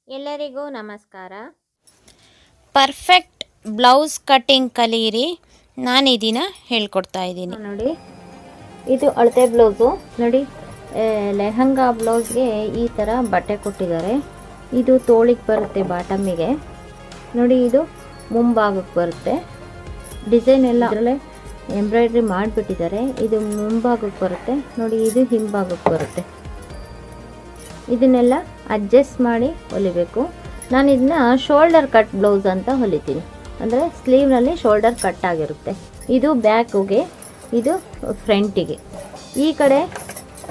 ಎಲ್ಲರಿಗೂ ನಮಸ್ಕಾರ. Perfect blouse cutting ಕಲೀರಿ. ನಾನು ಈ ದಿನ ಹೇಳ್ಕೊಡ್ತಾ ಇದ್ದೀನಿ. ನೋಡಿ, ಇದು ಅಳತೆ ಬ್ಲೌಸು. ನೋಡಿ, ಲೆಹಂಗಾ ಬ್ಲೌಸ್ಗೆ ಈ ಥರ ಬಟ್ಟೆ ಕೊಟ್ಟಿದ್ದಾರೆ. ಇದು ತೋಳಿಗೆ ಬರುತ್ತೆ, ಬಾಟಮಿಗೆ. ನೋಡಿ, ಇದು ಮುಂಭಾಗಕ್ಕೆ ಬರುತ್ತೆ. ಡಿಸೈನ್ ಎಲ್ಲ ಅದರಲ್ಲೇ ಎಂಬ್ರಾಯ್ಡ್ರಿ ಮಾಡಿಬಿಟ್ಟಿದ್ದಾರೆ. ಇದು ಮುಂಭಾಗಕ್ಕೆ ಬರುತ್ತೆ. ನೋಡಿ, ಇದು ಹಿಂಭಾಗಕ್ಕೆ ಬರುತ್ತೆ. ಇದನ್ನೆಲ್ಲ ಅಡ್ಜಸ್ಟ್ ಮಾಡಿ ಹೊಲಿಬೇಕು. ನಾನು ಇದನ್ನ ಶೋಲ್ಡರ್ ಕಟ್ ಬ್ಲೌಸ್ ಅಂತ ಹೊಲಿತೀನಿ. ಅಂದರೆ ಸ್ಲೀವ್ನಲ್ಲಿ ಶೋಲ್ಡರ್ ಕಟ್ ಆಗಿರುತ್ತೆ. ಇದು ಬ್ಯಾಕಿಗೆ, ಇದು ಫ್ರಂಟಿಗೆ. ಈ ಕಡೆ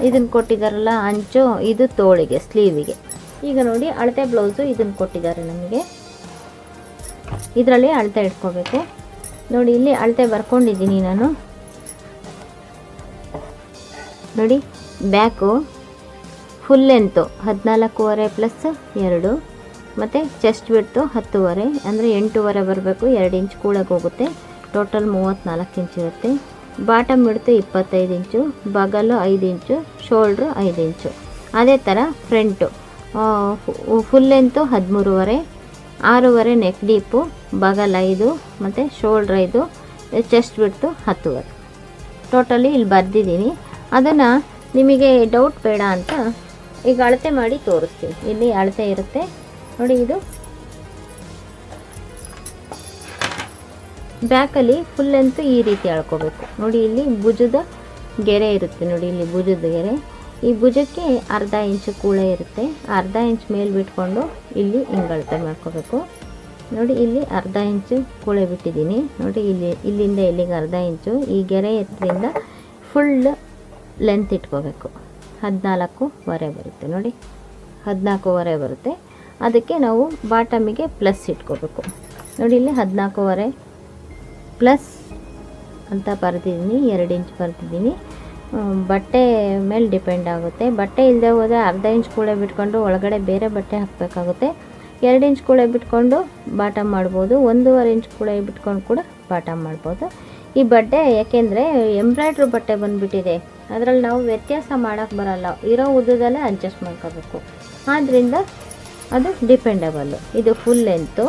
ಇದನ್ನು ಕೊಟ್ಟಿದ್ದಾರಲ್ಲ ಅಂಚು, ಇದು ತೋಳಿಗೆ, ಸ್ಲೀವಿಗೆ. ಈಗ ನೋಡಿ, ಅಳತೆ ಬ್ಲೌಸು ಇದನ್ನು ಕೊಟ್ಟಿದ್ದಾರೆ ನಮಗೆ. ಇದರಲ್ಲಿ ಅಳತೆ ಇಟ್ಕೋಬೇಕು. ನೋಡಿ, ಇಲ್ಲಿ ಅಳತೆ ಬರ್ಕೊಂಡಿದ್ದೀನಿ ನಾನು. ನೋಡಿ, ಬ್ಯಾಕು ಫುಲ್ ಲೆಂತು 14.5 ಪ್ಲಸ್ 2, ಮತ್ತು ಚೆಸ್ಟ್ ಬಿಡ್ತು 10.5, ಅಂದರೆ 8.5 ಬರಬೇಕು. 2 ಇಂಚ್ ಕೂಳಗೆ ಹೋಗುತ್ತೆ. ಟೋಟಲ್ 34 ಇಂಚ್ ಇರುತ್ತೆ. ಬಾಟಮ್ ಬಿಡ್ತು 25 ಇಂಚು, ಬಗಲು 5 ಇಂಚು, ಶೋಲ್ಡ್ರು 5 ಇಂಚು. ಅದೇ ಥರ front full length 13.5, 6.5 neck deep, ಬಗಲ್ 5 ಮತ್ತು ಶೋಲ್ಡ್ರ್ 5, ಚೆಸ್ಟ್ ಬಿಡ್ತು 10.5. ಟೋಟಲಿ ಇಲ್ಲಿ ಬರೆದಿದ್ದೀನಿ. ಅದನ್ನು ನಿಮಗೆ ಡೌಟ್ ಬೇಡ ಅಂತ ಈಗ ಅಳತೆ ಮಾಡಿ ತೋರಿಸ್ತೀನಿ. ಇಲ್ಲಿ ಅಳತೆ ಇರುತ್ತೆ ನೋಡಿ. ಇದು ಬ್ಯಾಕಲ್ಲಿ ಫುಲ್ ಲೆಂತ್ ಈ ರೀತಿ ಅಳ್ಕೋಬೇಕು. ನೋಡಿ, ಇಲ್ಲಿ ಭುಜದ ಗೆರೆ ಇರುತ್ತೆ. ನೋಡಿ, ಇಲ್ಲಿ ಭುಜದ ಗೆರೆ. ಈ ಭುಜಕ್ಕೆ ಅರ್ಧ ಇಂಚು ಕೂಳೆ ಇರುತ್ತೆ. ಅರ್ಧ ಇಂಚ್ ಮೇಲೆ ಬಿಟ್ಕೊಂಡು ಇಲ್ಲಿ ಹಿಂಗೆ ಅಳತೆ ಮಾಡ್ಕೋಬೇಕು. ನೋಡಿ, ಇಲ್ಲಿ ಅರ್ಧ ಇಂಚು ಕೂಳೆ ಬಿಟ್ಟಿದ್ದೀನಿ. ನೋಡಿ, ಇಲ್ಲಿಂದ ಇಲ್ಲಿಗೆ ಅರ್ಧ ಇಂಚು. ಈ ಗೆರೆ ಎತ್ತರಿಂದ ಫುಲ್ ಲೆಂತ್ ಇಟ್ಕೋಬೇಕು. 14.5 ಬರುತ್ತೆ. ನೋಡಿ, 14.5 ಬರುತ್ತೆ. ಅದಕ್ಕೆ ನಾವು ಬಾಟಮಿಗೆ ಪ್ಲಸ್ ಇಟ್ಕೋಬೇಕು. ನೋಡಿ, ಇಲ್ಲಿ 14.5 ಪ್ಲಸ್ ಅಂತ ಬರೆದಿದ್ದೀನಿ. 2 ಇಂಚ್ ಬರೆದಿದ್ದೀನಿ. ಬಟ್ಟೆ ಮೇಲೆ ಡಿಪೆಂಡ್ ಆಗುತ್ತೆ. ಬಟ್ಟೆ ಇಲ್ಲದೆ ಹೋದರೆ ಅರ್ಧ ಇಂಚ್ ಕೂಳೆ ಬಿಟ್ಕೊಂಡು ಒಳಗಡೆ ಬೇರೆ ಬಟ್ಟೆ ಹಾಕಬೇಕಾಗುತ್ತೆ. 2 ಇಂಚ್ ಕೂಳೆ ಬಿಟ್ಕೊಂಡು ಬಾಟಮ್ ಮಾಡ್ಬೋದು. 1.5 ಇಂಚ್ ಕೂಳೆ ಬಿಟ್ಕೊಂಡು ಕೂಡ ಬಾಟಮ್ ಮಾಡ್ಬೋದು. ಈ ಬಟ್ಟೆ ಯಾಕೆಂದರೆ ಎಂಬ್ರಾಯ್ಡ್ರಿ ಬಟ್ಟೆ ಬಂದುಬಿಟ್ಟಿದೆ. ಅದರಲ್ಲಿ ನಾವು ವ್ಯತ್ಯಾಸ ಮಾಡೋಕ್ಕೆ ಬರಲ್ಲ. ಇರೋ ಉದ್ದದಲ್ಲೇ ಅಡ್ಜಸ್ಟ್ ಮಾಡ್ಕೋಬೇಕು. ಆದ್ದರಿಂದ ಅದು ಡಿಪೆಂಡಬಲ್ಲು. ಇದು ಫುಲ್ ಲೆಂತು.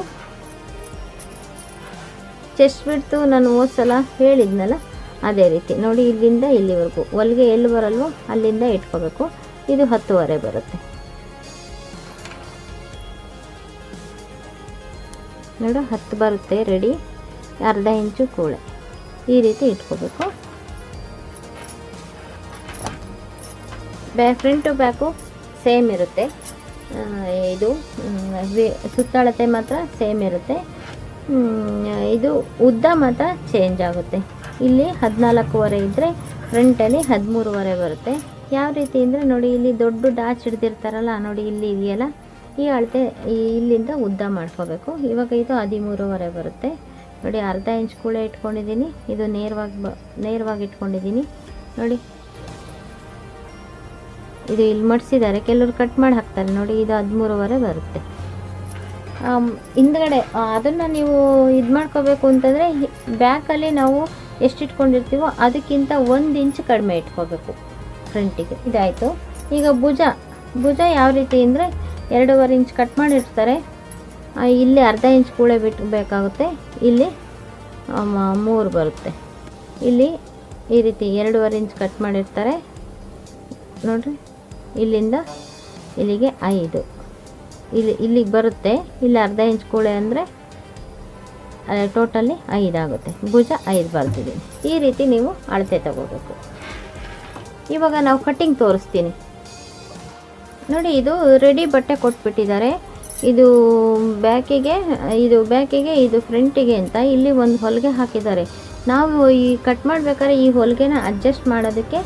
ಚೆಸ್ಟ್ ಬಿಡ್ತು ನಾನು ಹೋದ್ಸಲ ಹೇಳಿದ್ನಲ್ಲ, ಅದೇ ರೀತಿ. ನೋಡಿ, ಇಲ್ಲಿಂದ ಇಲ್ಲಿವರೆಗೂ ಹೊಲಿಗೆ ಎಲ್ಲಿ ಬರಲ್ವೋ ಅಲ್ಲಿಂದ ಇಟ್ಕೋಬೇಕು. ಇದು 10.5 ಬರುತ್ತೆ. ನೋಡು, 10 ಬರುತ್ತೆ ರೆಡಿ. ಅರ್ಧ ಇಂಚು ಕೂಳೆ ಈ ರೀತಿ ಇಟ್ಕೋಬೇಕು. ಫ್ರಂಟು ಬ್ಯಾಕು ಸೇಮ್ ಇರುತ್ತೆ. ಇದು ಸುತ್ತಳತೆ ಮಾತ್ರ ಸೇಮ್ ಇರುತ್ತೆ. ಇದು ಉದ್ದ ಮಾತ್ರ ಚೇಂಜ್ ಆಗುತ್ತೆ. ಇಲ್ಲಿ 14.5 ಇದ್ದರೆ ಫ್ರಂಟಲ್ಲಿ 13.5 ಬರುತ್ತೆ. ಯಾವ ರೀತಿ ಅಂದರೆ ನೋಡಿ, ಇಲ್ಲಿ ದೊಡ್ಡ ಡಾಚ್ ಹಿಡ್ದಿರ್ತಾರಲ್ಲ, ನೋಡಿ ಇಲ್ಲಿ ಇದೆಯಲ್ಲ, ಈ ಅಳತೆ ಇಲ್ಲಿಂದ ಉದ್ದ ಮಾಡ್ಕೋಬೇಕು. ಇವಾಗ ಇದು 13.5 ಬರುತ್ತೆ. ನೋಡಿ, ಅರ್ಧ ಇಂಚ್ ಕೂಳೆ ಇಟ್ಕೊಂಡಿದ್ದೀನಿ. ಇದು ನೇರವಾಗಿ ಇಟ್ಕೊಂಡಿದ್ದೀನಿ. ನೋಡಿ, ಇದು ಇಲ್ಲಿ ಮಡಿಸಿದ್ದಾರೆ. ಕೆಲವರು ಕಟ್ ಮಾಡಿ ಹಾಕ್ತಾರೆ. ನೋಡಿ, ಇದು 13.5 ಬರುತ್ತೆ. ಹಿಂದ್ಗಡೆ ಅದನ್ನು ನೀವು ಇದು ಮಾಡ್ಕೋಬೇಕು ಅಂತಂದರೆ ಬ್ಯಾಕಲ್ಲಿ ನಾವು ಎಷ್ಟು ಇಟ್ಕೊಂಡಿರ್ತೀವೋ ಅದಕ್ಕಿಂತ 1 ಇಂಚ್ ಕಡಿಮೆ ಇಟ್ಕೋಬೇಕು ಫ್ರಂಟಿಗೆ. ಇದಾಯಿತು. ಈಗ ಭುಜ ಯಾವ ರೀತಿ ಅಂದರೆ 2.5 ಇಂಚ್ ಕಟ್ ಮಾಡಿರ್ತಾರೆ. ಇಲ್ಲಿ ಅರ್ಧ ಇಂಚ್ ಕೂಳೆ ಬಿಟ್ಟು ಬೇಕಾಗುತ್ತೆ. ಇಲ್ಲಿ 3 ಬರುತ್ತೆ. ಇಲ್ಲಿ ಈ ರೀತಿ 2.5 ಇಂಚ್ ಕಟ್ ಮಾಡಿರ್ತಾರೆ. ನೋಡಿರಿ, ಇಲ್ಲಿಂದ ಇಲ್ಲಿಗೆ 5, ಇಲ್ಲಿಗೆ ಬರುತ್ತೆ. ಇಲ್ಲಿ ಅರ್ಧ ಇಂಚ್ ಕೂಳೆ ಅಂದರೆ ಟೋಟಲಿ 5 ಆಗುತ್ತೆ. ಭುಜ 5 ಬರ್ತಿದ್ದೀನಿ. ಈ ರೀತಿ ನೀವು ಅಳತೆ ತಗೋಬೇಕು. ಇವಾಗ ನಾವು ಕಟ್ಟಿಂಗ್ ತೋರಿಸ್ತೀನಿ. ನೋಡಿ, ಇದು ರೆಡಿ ಬಟ್ಟೆ ಕೊಟ್ಬಿಟ್ಟಿದ್ದಾರೆ. ಇದು ಬ್ಯಾಕಿಗೆ, ಇದು ಫ್ರಂಟಿಗೆ ಅಂತ ಇಲ್ಲಿ ಒಂದು ಹೊಲಿಗೆ ಹಾಕಿದ್ದಾರೆ. ನಾವು ಈ ಕಟ್ ಮಾಡಬೇಕಾದ್ರೆ ಈ ಹೊಲಿಗೆನ ಅಡ್ಜಸ್ಟ್ ಮಾಡೋದಕ್ಕೆ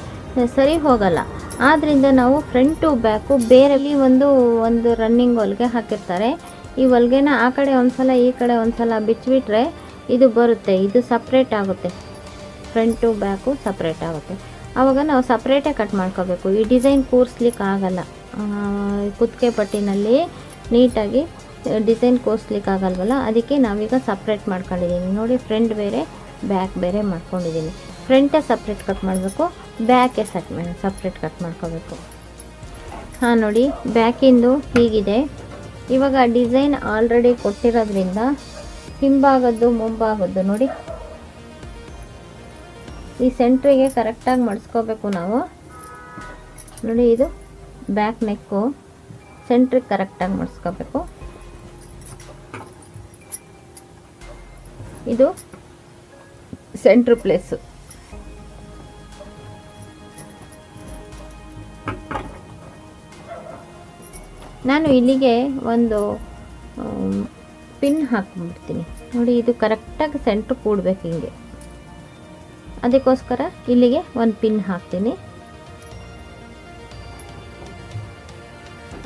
ಸರಿ ಹೋಗಲ್ಲ. ಆದ್ದರಿಂದ ನಾವು ಫ್ರಂಟು ಬ್ಯಾಕು ಬೇರೆಲ್ಲಿ ಒಂದು ರನ್ನಿಂಗ್ ಹೊಲಿಗೆ ಹಾಕಿರ್ತಾರೆ. ಈ ಹೊಲಿಗೆನ ಆ ಕಡೆ ಒಂದ್ಸಲ ಈ ಕಡೆ ಒಂದ್ಸಲ ಬಿಚ್ಚಿಬಿಟ್ರೆ ಇದು ಬರುತ್ತೆ. ಇದು ಸಪ್ರೇಟ್ ಆಗುತ್ತೆ. ಫ್ರಂಟು ಬ್ಯಾಕು ಸಪ್ರೇಟ್ ಆಗುತ್ತೆ. ಆವಾಗ ನಾವು ಸಪ್ರೇಟೇ ಕಟ್ ಮಾಡ್ಕೋಬೇಕು. ಈ ಡಿಸೈನ್ ಕೂರಿಸ್ಲಿಕ್ಕೆ ಆಗಲ್ಲ. ಕುತ್ತಿಗೆ ಪಟ್ಟಿನಲ್ಲಿ ನೀಟಾಗಿ ಡಿಸೈನ್ ಕೂರಿಸ್ಲಿಕ್ಕೆ ಆಗಲ್ವಲ್ಲ, ಅದಕ್ಕೆ ನಾವೀಗ ಸಪ್ರೇಟ್ ಮಾಡ್ಕೊಂಡಿದ್ದೀನಿ. ನೋಡಿ, ಫ್ರಂಟ್ ಬೇರೆ ಬ್ಯಾಕ್ ಬೇರೆ ಮಾಡ್ಕೊಂಡಿದ್ದೀನಿ. ಫ್ರಂಟೇ ಸಪ್ರೇಟ್ ಕಟ್ ಮಾಡಬೇಕು, ಬ್ಯಾಕೆ ಸಪ್ರೇಟ್ ಕಟ್ ಮಾಡ್ಕೋಬೇಕು. ಹಾಂ, ನೋಡಿ, ಬ್ಯಾಕಿಂದು ಹೀಗಿದೆ. ಇವಾಗ ಡಿಸೈನ್ ಆಲ್ರೆಡಿ ಕೊಟ್ಟಿರೋದ್ರಿಂದ ಹಿಂಭಾಗದ್ದು ಮುಂಭಾಗದ್ದು ನೋಡಿ ಈ ಸೆಂಟ್ರಿಗೆ ಕರೆಕ್ಟಾಗಿ ಮಡಿಸ್ಕೋಬೇಕು ನಾವು. ನೋಡಿ ಇದು ಬ್ಯಾಕ್ ನೆಕ್ಕು ಸೆಂಟ್ರಿಗೆ ಕರೆಕ್ಟಾಗಿ ಮಡಿಸ್ಕೋಬೇಕು. ಇದು ಸೆಂಟ್ರ್ ಪ್ಲೇಸು. ನಾನು ಇಲ್ಲಿಗೆ ಒಂದು ಪಿನ್ ಹಾಕ್ಬಿಡ್ತೀನಿ. ನೋಡಿ ಇದು ಕರೆಕ್ಟಾಗಿ ಸೆಂಟ್ರ್ ಕೂಡಬೇಕು ಹಿಂಗೆ. ಅದಕ್ಕೋಸ್ಕರ ಇಲ್ಲಿಗೆ ಒಂದು ಪಿನ್ ಹಾಕ್ತೀನಿ.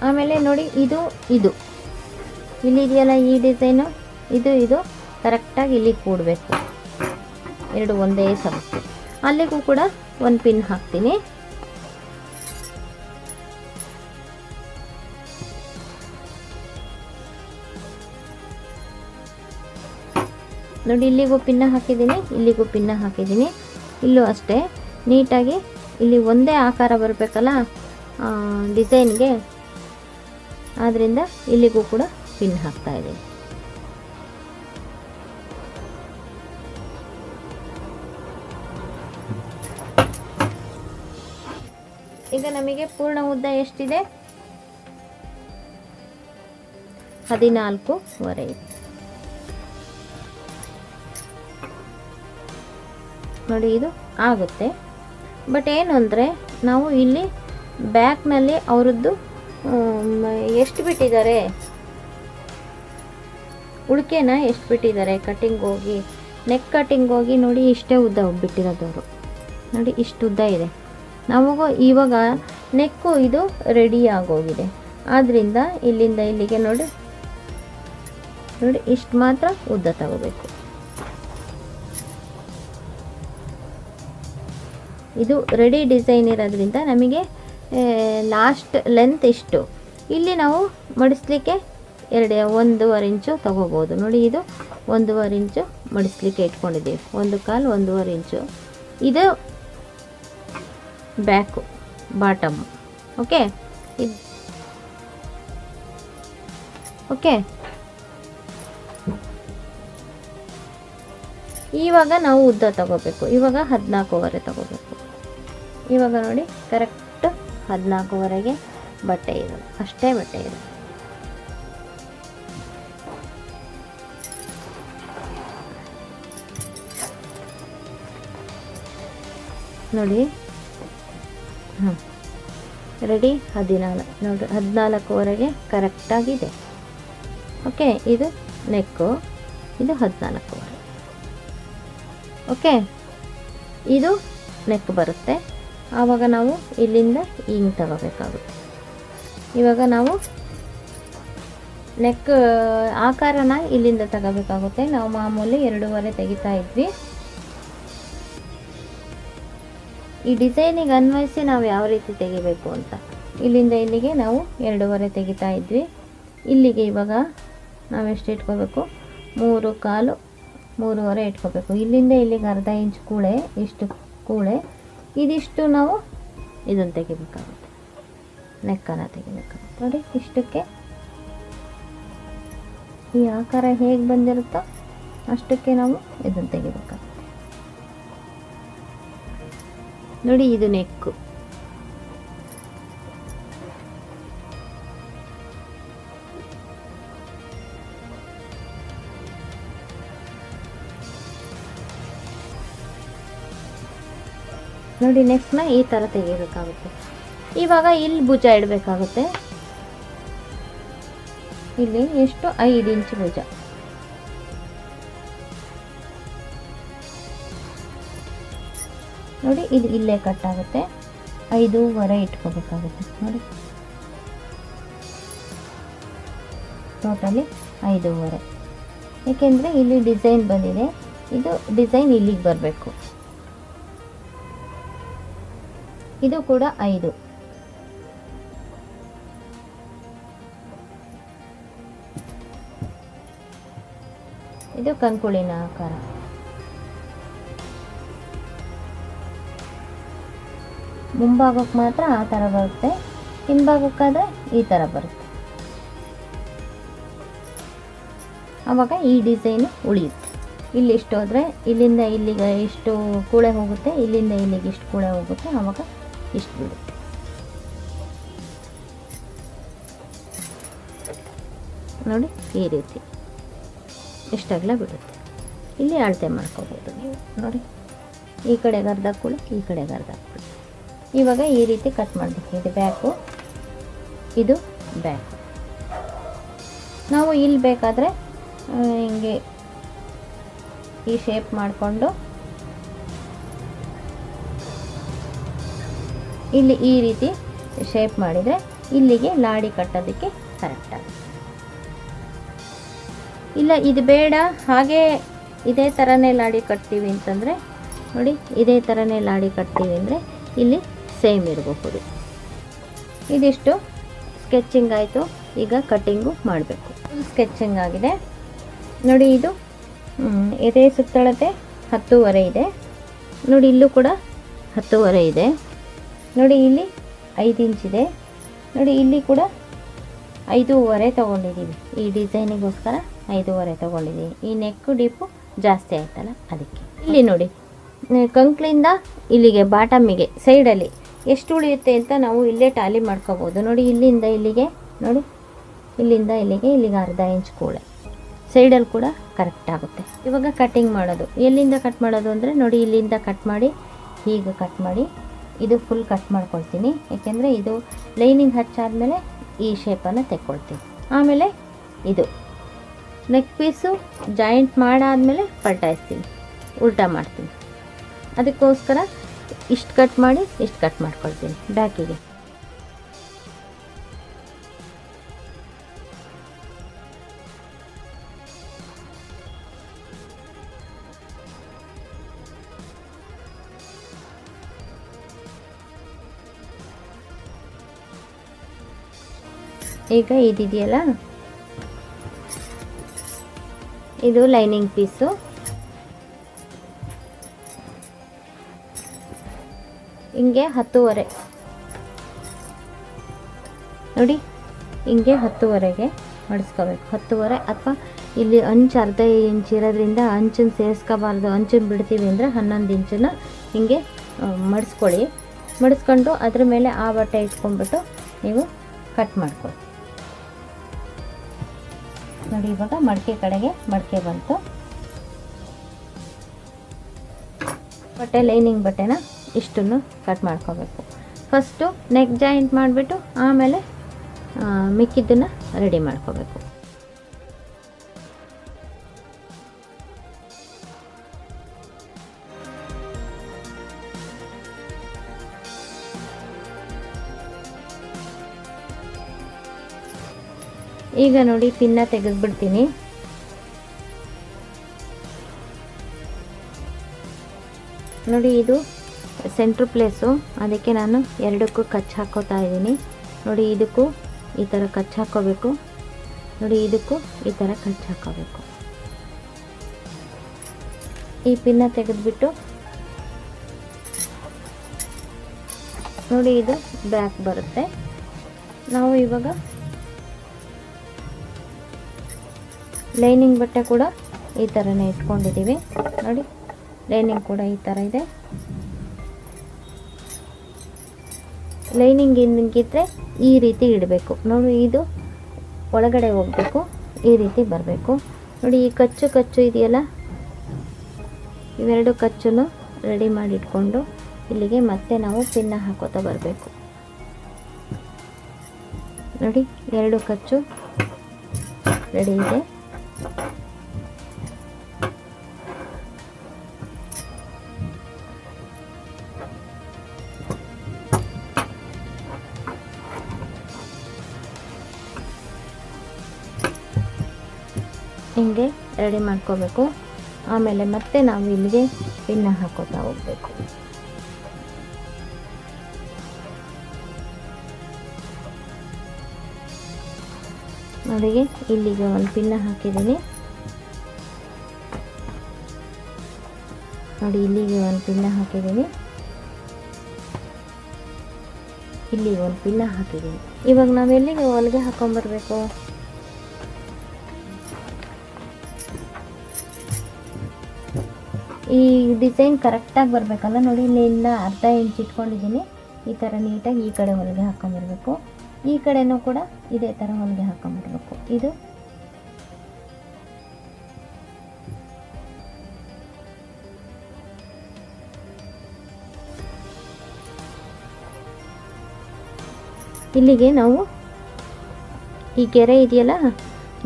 ಆಮೇಲೆ ನೋಡಿ ಇದು ಇಲ್ಲಿದೆಯಲ್ಲ ಈ ಡಿಸೈನು, ಇದು ಕರೆಕ್ಟಾಗಿ ಇಲ್ಲಿಗೆ ಕೂಡಬೇಕು. ಎರಡು ಒಂದೇ ಸಮಸ್ಯೆ. ಅಲ್ಲಿಗೂ ಕೂಡ ಒಂದು ಪಿನ್ ಹಾಕ್ತೀನಿ. ನೋಡಿ ಇಲ್ಲಿಗೂ ಪಿನ್ನ ಹಾಕಿದ್ದೀನಿ, ಇಲ್ಲಿಗೂ ಪಿನ್ನ ಹಾಕಿದ್ದೀನಿ. ಇಲ್ಲೂ ಅಷ್ಟೇ ನೀಟಾಗಿ ಇಲ್ಲಿ ಒಂದೇ ಆಕಾರ ಬರಬೇಕಲ್ಲ ಡಿಸೈನ್ಗೆ, ಆದ್ದರಿಂದ ಇಲ್ಲಿಗೂ ಕೂಡ ಪಿನ್ ಹಾಕ್ತಾ ಇದ್ದೀನಿ. ಈಗ ನಮಗೆ ಪೂರ್ಣ ಉದ್ದ ಎಷ್ಟಿದೆ? 14.5 ಇದೆ. ನೋಡಿ ಇದು ಆಗುತ್ತೆ. ಬಟ್ ಏನು ಅಂದರೆ ನಾವು ಇಲ್ಲಿ ಬ್ಯಾಕ್ನಲ್ಲಿ ಅವರದ್ದು ಎಷ್ಟು ಬಿಟ್ಟಿದ್ದಾರೆ, ಉಳಿಕೆನ ಎಷ್ಟು ಬಿಟ್ಟಿದ್ದಾರೆ ಕಟ್ಟಿಂಗ್ ಹೋಗಿ, ನೆಕ್ ಕಟ್ಟಿಂಗ್ ಹೋಗಿ ನೋಡಿ ಇಷ್ಟೇ ಉದ್ದ ಬಿಟ್ಟಿರೋದವರು. ನೋಡಿ ಇಷ್ಟು ಉದ್ದ ಇದೆ. ನಮಗೂ ಇವಾಗ ನೆಕ್ಕು ಇದು ರೆಡಿ ಆಗೋಗಿದೆ. ಆದ್ದರಿಂದ ಇಲ್ಲಿಂದ ಇಲ್ಲಿಗೆ ನೋಡಿ ಇಷ್ಟು ಮಾತ್ರ ಉದ್ದ ತಗೋಬೇಕು. ಇದು ರೆಡಿ ಡಿಸೈನ್ ಇರೋದ್ರಿಂದ ನಮಗೆ ಲಾಸ್ಟ್ ಲೆಂತ್ ಇಷ್ಟು. ಇಲ್ಲಿ ನಾವು ಮಡಿಸ್ಲಿಕ್ಕೆ 1.5 ಇಂಚು ತಗೋಬೋದು. ನೋಡಿ ಇದು 1.5 ಇಂಚು ಮಡಿಸ್ಲಿಕ್ಕೆ ಇಟ್ಕೊಂಡಿದ್ದೀವಿ. 1.25 ಇಂಚು. ಇದು ಬ್ಯಾಕು ಬಾಟಮ್. ಓಕೆ ಓಕೆ ಇವಾಗ ನಾವು ಉದ್ದ ತಗೋಬೇಕು. ಇವಾಗ 14.5 ತಗೋಬೇಕು. ಇವಾಗ ನೋಡಿ ಕರೆಕ್ಟ್ 14.5ಗೆ ಬಟ್ಟೆ ಇರೋದು, ಅಷ್ಟೇ ಬಟ್ಟೆ ಇರೋದು. ನೋಡಿ ರೆಡಿ 14 ನೋಡಿ 14.5ಗೆ ಕರೆಕ್ಟಾಗಿದೆ. ಓಕೆ ಇದು ನೆಕ್ಕು, ಇದು 14.5. ಓಕೆ ಇದು ನೆಕ್ ಬರುತ್ತೆ. ಆವಾಗ ನಾವು ಇಲ್ಲಿಂದ ಹಿಂಗೆ ತಗೋಬೇಕಾಗುತ್ತೆ. ಇವಾಗ ನಾವು ನೆಕ್ ಆಕಾರನ ಇಲ್ಲಿಂದ ತಗೋಬೇಕಾಗುತ್ತೆ. ನಾವು ಮಾಮೂಲಿ 2.5 ತೆಗಿತಾ ಇದ್ವಿ. ಈ ಡಿಸೈನಿಗೆ ಅನ್ವಯಿಸಿ ನಾವು ಯಾವ ರೀತಿ ತೆಗಿಬೇಕು ಅಂತ ಇಲ್ಲಿಂದ ಇಲ್ಲಿಗೆ ನಾವು 2.5 ತೆಗಿತಾ ಇದ್ವಿ. ಇಲ್ಲಿಗೆ ಇವಾಗ ನಾವು ಎಷ್ಟು ಇಟ್ಕೋಬೇಕು? 3.25 3.5 ಇಟ್ಕೋಬೇಕು. ಇಲ್ಲಿಂದ ಇಲ್ಲಿಗೆ 1/2 ಇಂಚ್ ಕೂಳೆ, ಇಷ್ಟು ಕೂಳೆ, ಇದಿಷ್ಟು ನಾವು ಇದನ್ನು ತೆಗಿಬೇಕಾಗುತ್ತೆ, ನೆಕ್ಕನ್ನು ತೆಗಿಬೇಕಾಗುತ್ತೆ. ನೋಡಿ ಇಷ್ಟಕ್ಕೆ ಈ ಆಕಾರ ಹೇಗೆ ಬಂದಿರುತ್ತೋ ಅಷ್ಟಕ್ಕೆ ನಾವು ಇದನ್ನು ತೆಗಿಬೇಕಾಗುತ್ತೆ. ನೋಡಿ ಇದು ನೆಕ್ಕು. ನೋಡಿ ನೆಕ್ಸ್ಟ್ನ ಈ ಥರ ತೆಗಿಬೇಕಾಗುತ್ತೆ. ಇವಾಗ ಇಲ್ಲಿ ಭುಜ ಇಡಬೇಕಾಗುತ್ತೆ. ಇಲ್ಲಿ ಎಷ್ಟು? 5 ಇಂಚ್ ಭುಜ. ನೋಡಿ ಇದು ಇಲ್ಲೇ ಕಟ್ ಆಗುತ್ತೆ. 5.25 ಇಟ್ಕೋಬೇಕಾಗುತ್ತೆ. ನೋಡಿ ಟೋಟಲಿ 5.25. ಏಕೆಂದರೆ ಇಲ್ಲಿ ಡಿಸೈನ್ ಬಂದಿದೆ, ಇದು ಡಿಸೈನ್ ಇಲ್ಲಿಗೆ ಬರಬೇಕು. ಇದು ಕೂಡ 5. ಇದು ಕಂಕುಳಿನ ಆಕಾರ. ಮುಂಭಾಗಕ್ಕೆ ಮಾತ್ರ ಆ ಥರ ಬರುತ್ತೆ, ಹಿಂಭಾಗಕ್ಕಾದರೆ ಈ ಥರ ಬರುತ್ತೆ. ಆವಾಗ ಈ ಡಿಸೈನು ಉಳಿಯುತ್ತೆ. ಇಲ್ಲಿ ಇಷ್ಟು ಹೋದರೆ ಇಲ್ಲಿಂದ ಇಲ್ಲಿಗೆ ಇಷ್ಟು ಕೂಳೆ ಹೋಗುತ್ತೆ, ಇಲ್ಲಿಂದ ಇಲ್ಲಿಗೆ ಇಷ್ಟು ಕೂಳೆ ಹೋಗುತ್ತೆ, ಆವಾಗ ಇಷ್ಟು ಬಿಡುತ್ತೆ. ನೋಡಿ ಈ ರೀತಿ ಇಷ್ಟಾಗಲ ಬಿಡುತ್ತೆ. ಇಲ್ಲಿ ಅಳತೆ ಮಾಡ್ಕೋಬೋದು ನೀವು. ನೋಡಿ ಈ ಕಡೆಗೆ ಅರ್ಧ ಕೂಳೆ, ಈ ಕಡೆಗೆ ಅರ್ಧ ಕೂಳೆ. ಇವಾಗ ಈ ರೀತಿ ಕಟ್ ಮಾಡಬೇಕು. ಇದು ಬ್ಯಾಕು, ಇದು ಬ್ಯಾಕು. ನಾವು ಇಲ್ಲಿ ಬೇಕಾದರೆ ಹಿಂಗೆ ಈ ಶೇಪ್ ಮಾಡಿಕೊಂಡು ಇಲ್ಲಿ ಈ ರೀತಿ ಶೇಪ್ ಮಾಡಿದರೆ ಇಲ್ಲಿಗೆ ಲಾಡಿ ಕಟ್ಟೋದಕ್ಕೆ ಕರೆಕ್ಟ್ ಆಗುತ್ತೆ. ಇಲ್ಲ ಇದು ಬೇಡ, ಹಾಗೆ ಇದೇ ಥರನೇ ಲಾಡಿ ಕಟ್ತೀವಿ ಅಂತಂದರೆ ನೋಡಿ, ಇದೇ ಥರನೇ ಲಾಡಿ ಕಟ್ತೀವಿ ಅಂದರೆ ಇಲ್ಲಿ ಸೇಮ್ ಇರಬಹುದು. ಇದಿಷ್ಟು ಸ್ಕೆಚಿಂಗ್ ಆಯಿತು. ಈಗ ಕಟ್ಟಿಂಗು ಮಾಡಬೇಕು. ಫುಲ್ ಸ್ಕೆಚಿಂಗ್ ಆಗಿದೆ ನೋಡಿ. ಇದು ಎದೆ ಸುತ್ತಳತೆ 10.5 ಇದೆ ನೋಡಿ. ಇಲ್ಲೂ ಕೂಡ 10.5 ಇದೆ ನೋಡಿ. ಇಲ್ಲಿ 5 ಇಂಚಿದೆ ನೋಡಿ. ಇಲ್ಲಿ ಕೂಡ 5.5 ತೊಗೊಂಡಿದ್ದೀವಿ. ಈ ಡಿಸೈನಿಗೋಸ್ಕರ 5.5 ತೊಗೊಂಡಿದ್ದೀವಿ. ಈ ನೆಕ್ಕು ಡೀಪು ಜಾಸ್ತಿ ಆಯ್ತಲ್ಲ ಅದಕ್ಕೆ. ಇಲ್ಲಿ ನೋಡಿ, ಕಂಕ್ಳಿಂದ ಇಲ್ಲಿಗೆ ಬಾಟಮಿಗೆ ಸೈಡಲ್ಲಿ ಎಷ್ಟು ಉಳಿಯುತ್ತೆ ಅಂತ ನಾವು ಇಲ್ಲೇ ಟ್ಯಾಲಿ ಮಾಡ್ಕೋಬೋದು ನೋಡಿ. ಇಲ್ಲಿಂದ ಇಲ್ಲಿಗೆ ನೋಡಿ, ಇಲ್ಲಿಂದ ಇಲ್ಲಿಗೆ ಅರ್ಧ ಇಂಚ್ ಕೂಳೆ. ಸೈಡಲ್ಲಿ ಕೂಡ ಕರೆಕ್ಟ್ ಆಗುತ್ತೆ. ಇವಾಗ ಕಟ್ಟಿಂಗ್ ಮಾಡೋದು. ಎಲ್ಲಿಂದ ಕಟ್ ಮಾಡೋದು ಅಂದರೆ ನೋಡಿ, ಇಲ್ಲಿಂದ ಕಟ್ ಮಾಡಿ ಹೀಗೆ ಕಟ್ ಮಾಡಿ ಇದು ಫುಲ್ ಕಟ್ ಮಾಡ್ಕೊಳ್ತೀನಿ. ಯಾಕೆಂದರೆ ಇದು ಲೈನಿಂಗ್ ಹಚ್ಚಾದಮೇಲೆ ಈ ಶೇಪನ್ನು ತೆಕ್ಕೊಳ್ತೀನಿ. ಆಮೇಲೆ ಇದು ನೆಕ್ ಪೀಸು ಜಾಯಿಂಟ್ ಮಾಡಾದಮೇಲೆ ಪಲ್ಟಾಯಿಸ್ತೀನಿ, ಉಲ್ಟಾ ಮಾಡ್ತೀನಿ. ಅದಕ್ಕೋಸ್ಕರ ಇಷ್ಟು ಕಟ್ ಮಾಡಿ ಇಷ್ಟು ಕಟ್ ಮಾಡ್ಕೊಳ್ತೀನಿ ಬ್ಯಾಕಿಗೆ. ಈಗ ಇದಿದೆಯಲ್ಲ, ಇದು ಲೈನಿಂಗ್ ಪೀಸು. ಹಿಂಗೆ 10.5 ನೋಡಿ, ಹಿಂಗೆ 10.5ಗೆ ಮಡಿಸ್ಕೋಬೇಕು. 10.5 ಅಥವಾ ಇಲ್ಲಿ ಅಂಚು ಅರ್ಧ ಇಂಚ್ ಇರೋದ್ರಿಂದ ಅಂಚನ್ನು ಸೇರಿಸ್ಕೋಬಾರ್ದು. ಅಂಚನ್ನು ಬಿಡ್ತೀವಿ ಅಂದರೆ 11 ಇಂಚನ್ನು ಹಿಂಗೆ ಮಡಿಸ್ಕೊಳ್ಳಿ. ಮಡಿಸ್ಕೊಂಡು ಅದ್ರ ಮೇಲೆ ಆ ಬಟ್ಟೆ ಇಟ್ಕೊಂಡ್ಬಿಟ್ಟು ನೀವು ಕಟ್ ಮಾಡ್ಕೊಳ್ಳಿ ನೋಡಿ. ಇವಾಗ ಮಡಿಕೆ ಕಡೆಗೆ ಮಡಿಕೆ ಬಂತು. ಬಟ್ಟೆ ಲೈನಿಂಗ್ ಬಟ್ಟೆನ ಇಷ್ಟನ್ನು ಕಟ್ ಮಾಡ್ಕೋಬೇಕು. ಫಸ್ಟು ನೆಕ್ ಜಾಯಿಂಟ್ ಮಾಡಿಬಿಟ್ಟು ಆಮೇಲೆ ಮಿಕ್ಕಿದ್ದನ್ನು ರೆಡಿ ಮಾಡ್ಕೋಬೇಕು. ಈಗ ನೋಡಿ, ಪಿನ್ನ ತೆಗೆದುಬಿಡ್ತೀನಿ. ನೋಡಿ ಇದು ಸೆಂಟ್ರ್ ಪ್ಲೇಸು, ಅದಕ್ಕೆ ನಾನು ಎರಡಕ್ಕೂ ಕಚ್ ಹಾಕೋತಾ ಇದ್ದೀನಿ ನೋಡಿ. ಇದಕ್ಕೂ ಈ ಥರ ಕಚ್ ಹಾಕೋಬೇಕು ನೋಡಿ, ಇದಕ್ಕೂ ಈ ಥರ ಕಚ್ ಹಾಕೋಬೇಕು. ಈ ಪಿನ್ನ ತೆಗೆದುಬಿಟ್ಟು ನೋಡಿ, ಇದು ಬ್ಯಾಕ್ ಬರುತ್ತೆ. ನಾವು ಇವಾಗ ಲೈನಿಂಗ್ ಬಟ್ಟೆ ಕೂಡ ಈ ಥರನೇ ಇಟ್ಕೊಂಡಿದ್ದೀವಿ ನೋಡಿ. ಲೈನಿಂಗ್ ಕೂಡ ಈ ಥರ ಇದೆ. ಲೈನಿಂಗ್ ಹಿಂಗಿದ್ರೆ ಈ ರೀತಿ ಇಡಬೇಕು ನೋಡಿ. ಇದು ಒಳಗಡೆ ಹೋಗಬೇಕು, ಈ ರೀತಿ ಬರಬೇಕು ನೋಡಿ. ಈ ಕಚ್ಚು ಇದೆಯಲ್ಲ, ಇವೆರಡು ಕಚ್ಚನ್ನು ರೆಡಿ ಮಾಡಿ ಇಟ್ಕೊಂಡು ಇಲ್ಲಿಗೆ ಮತ್ತೆ ನಾವು ಪಿನ್ನ ಹಾಕೋತಾ ಬರಬೇಕು ನೋಡಿ. ಎರಡು ಕಚ್ಚು ರೆಡಿ ಇದೆ. ಹಿಂಗೆ ರೆಡಿ ಮಾಡ್ಕೋಬೇಕು. ಆಮೇಲೆ ಮತ್ತೆ ನಾವು ಇಲ್ಲಿಗೆ ಪಿನ್ನ ಹಾಕೋತಾ ಹೋಗಬೇಕು. ನೋಡಿ, ಇಲ್ಲಿಗೆ ಒಂದು ಪಿನ್ನ ಹಾಕಿದ್ದೀನಿ ನೋಡಿ. ಇಲ್ಲಿಗೆ ಒಂದು ಪಿನ್ನ ಹಾಕಿದ್ದೀನಿ, ಇಲ್ಲಿಗೆ ಒಂದು ಪಿನ್ನ ಹಾಕಿದ್ದೀನಿ. ಇವಾಗ ನಾವು ಎಲ್ಲಿಗೆ ಹೊಲಿಗೆ ಹಾಕೊಂಡ್ಬರ್ಬೇಕು? ಈ ಡಿಸೈನ್ ಕರೆಕ್ಟಾಗಿ ಬರಬೇಕಲ್ಲ ನೋಡಿ, ಇಲ್ಲಿಂದ ಅರ್ಧ ಇಂಚ್ ಇಟ್ಕೊಂಡಿದ್ದೀನಿ. ಈ ಥರ ನೀಟಾಗಿ ಈ ಕಡೆ ಹೊಲಿಗೆ ಹಾಕ್ಕೊಂಬರ್ಬೇಕು. ಈ ಕಡೆನೂ ಕೂಡ ಇದೇ ಥರ ಹೊಲಿಗೆ ಹಾಕ್ಕೊಂಬರ್ಬೇಕು. ಇದು ಇಲ್ಲಿಗೆ ನಾವು ಈ ಗೆರೆ ಇದೆಯಲ್ಲ,